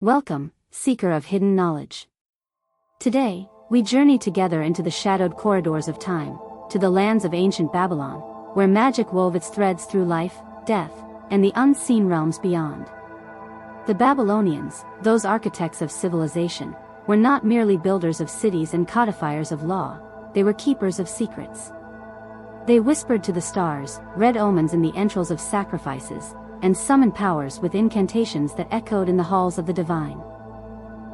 Welcome, seeker of hidden knowledge. Today, we journey together into the shadowed corridors of time, to the lands of ancient Babylon, where magic wove its threads through life, death, and the unseen realms beyond. The Babylonians, those architects of civilization, were not merely builders of cities and codifiers of law, they were keepers of secrets. They whispered to the stars, read omens in the entrails of sacrifices, and summoned powers with incantations that echoed in the halls of the divine.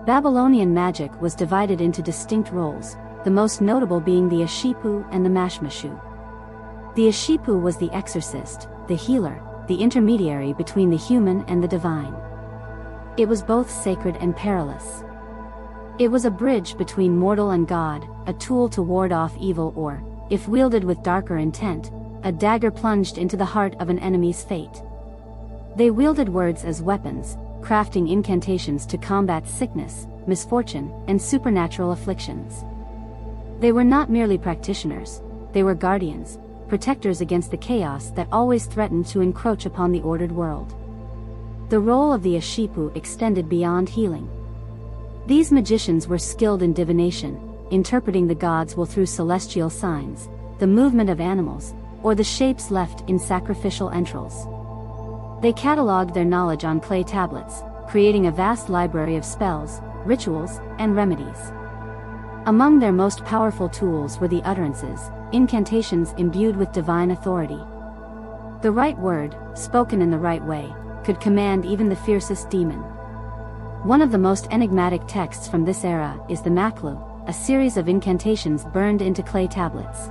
Babylonian magic was divided into distinct roles, the most notable being the Ashipu and the Mashmashu. The Ashipu was the exorcist, the healer, the intermediary between the human and the divine. It was both sacred and perilous. It was a bridge between mortal and God, a tool to ward off evil or, if wielded with darker intent, a dagger plunged into the heart of an enemy's fate. They wielded words as weapons, crafting incantations to combat sickness, misfortune, and supernatural afflictions. They were not merely practitioners, they were guardians, protectors against the chaos that always threatened to encroach upon the ordered world. The role of the Ashipu extended beyond healing. These magicians were skilled in divination, interpreting the gods' will through celestial signs, the movement of animals, or the shapes left in sacrificial entrails. They catalogued their knowledge on clay tablets, creating a vast library of spells, rituals, and remedies. Among their most powerful tools were the utterances, incantations imbued with divine authority. The right word, spoken in the right way, could command even the fiercest demon. One of the most enigmatic texts from this era is the Maklu, a series of incantations burned into clay tablets.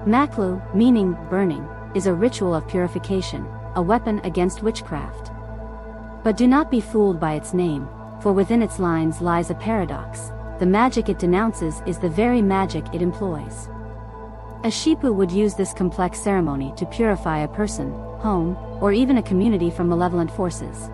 Maklu, meaning burning, is a ritual of purification, a weapon against witchcraft. But do not be fooled by its name, for within its lines lies a paradox. The magic it denounces is the very magic it employs. Ashipu would use this complex ceremony to purify a person, home, or even a community from malevolent forces.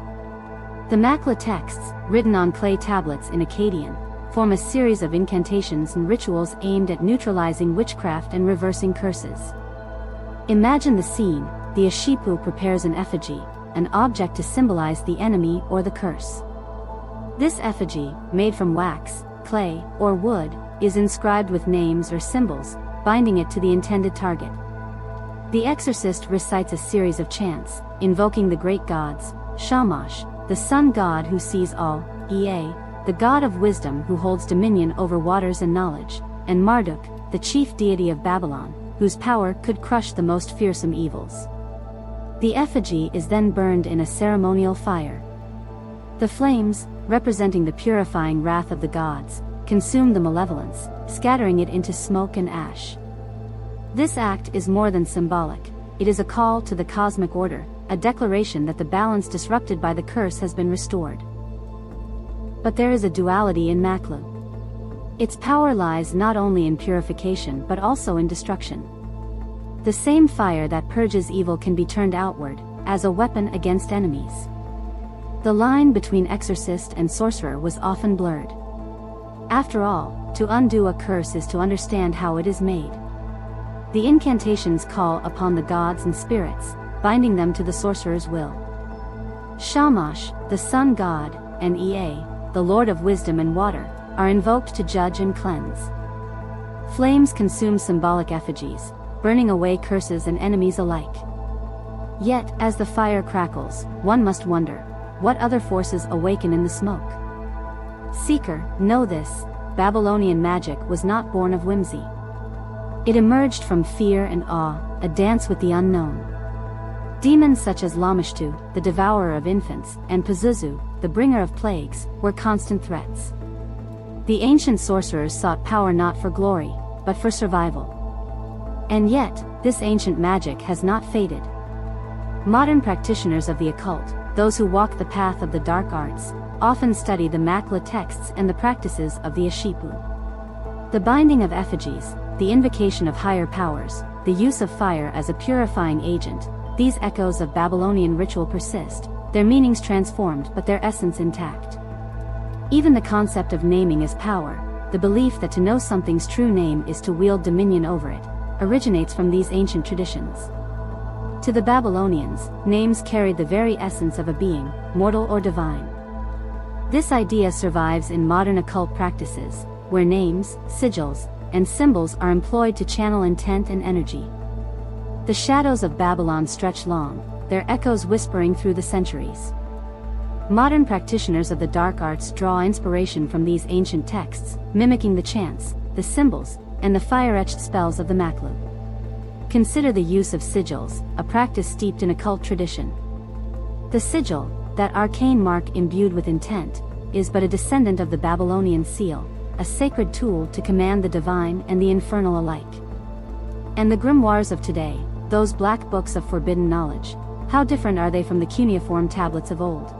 The Makla texts, written on clay tablets in Akkadian, form a series of incantations and rituals aimed at neutralizing witchcraft and reversing curses. Imagine the scene. The Ashipu prepares an effigy, an object to symbolize the enemy or the curse. This effigy, made from wax, clay, or wood, is inscribed with names or symbols, binding it to the intended target. The exorcist recites a series of chants, invoking the great gods, Shamash, the sun god who sees all, Ea, the god of wisdom who holds dominion over waters and knowledge, and Marduk, the chief deity of Babylon, whose power could crush the most fearsome evils. The effigy is then burned in a ceremonial fire. The flames, representing the purifying wrath of the gods, consume the malevolence, scattering it into smoke and ash. This act is more than symbolic, it is a call to the cosmic order, a declaration that the balance disrupted by the curse has been restored. But there is a duality in Maklu. Its power lies not only in purification but also in destruction. The same fire that purges evil can be turned outward, as a weapon against enemies. The line between exorcist and sorcerer was often blurred. After all, to undo a curse is to understand how it is made. The incantations call upon the gods and spirits, binding them to the sorcerer's will. Shamash, the sun god, and Ea, the lord of wisdom and water, are invoked to judge and cleanse. Flames consume symbolic effigies, burning away curses and enemies alike. Yet, as the fire crackles, one must wonder, what other forces awaken in the smoke? Seeker, know this, Babylonian magic was not born of whimsy. It emerged from fear and awe, a dance with the unknown. Demons such as Lamashtu, the devourer of infants, and Pazuzu, the bringer of plagues, were constant threats. The ancient sorcerers sought power not for glory, but for survival. And yet, this ancient magic has not faded. Modern practitioners of the occult, those who walk the path of the dark arts, often study the Makla texts and the practices of the Ashipu. The binding of effigies, the invocation of higher powers, the use of fire as a purifying agent, these echoes of Babylonian ritual persist, their meanings transformed but their essence intact. Even the concept of naming is power, the belief that to know something's true name is to wield dominion over it, originates from these ancient traditions. To the Babylonians, names carried the very essence of a being, mortal or divine. This idea survives in modern occult practices, where names, sigils, and symbols are employed to channel intent and energy. The shadows of Babylon stretch long, their echoes whispering through the centuries. Modern practitioners of the dark arts draw inspiration from these ancient texts, mimicking the chants, the symbols, and the fire-etched spells of the Makhluk. Consider the use of sigils, a practice steeped in occult tradition. The sigil, that arcane mark imbued with intent, is but a descendant of the Babylonian seal, a sacred tool to command the divine and the infernal alike. And the grimoires of today, those black books of forbidden knowledge, how different are they from the cuneiform tablets of old?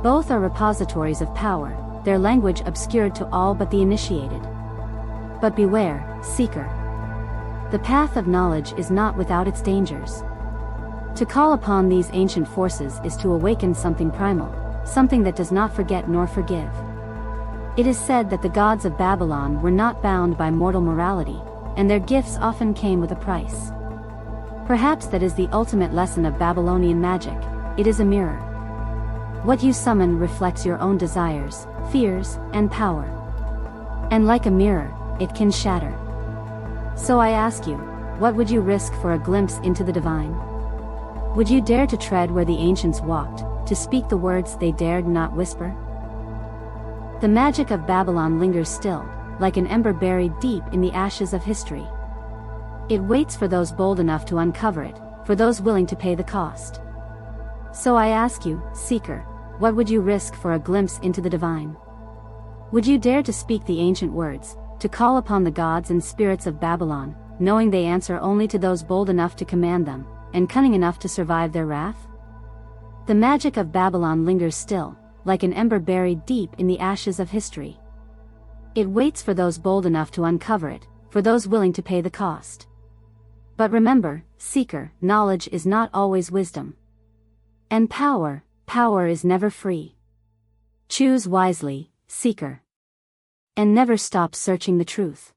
Both are repositories of power, their language obscured to all but the initiated. But beware, seeker. The path of knowledge is not without its dangers. To call upon these ancient forces is to awaken something primal, something that does not forget nor forgive. It is said that the gods of Babylon were not bound by mortal morality, and their gifts often came with a price. Perhaps that is the ultimate lesson of Babylonian magic. It is a mirror. What you summon reflects your own desires, fears, and power. And like a mirror, it can shatter. So I ask you, what would you risk for a glimpse into the divine? Would you dare to tread where the ancients walked, to speak the words they dared not whisper? The magic of Babylon lingers still, like an ember buried deep in the ashes of history. It waits for those bold enough to uncover it, for those willing to pay the cost. So I ask you, seeker, what would you risk for a glimpse into the divine? Would you dare to speak the ancient words, to call upon the gods and spirits of Babylon, knowing they answer only to those bold enough to command them, and cunning enough to survive their wrath? The magic of Babylon lingers still, like an ember buried deep in the ashes of history. It waits for those bold enough to uncover it, for those willing to pay the cost. But remember, seeker, knowledge is not always wisdom. And power is never free. Choose wisely, seeker. And never stop searching the truth.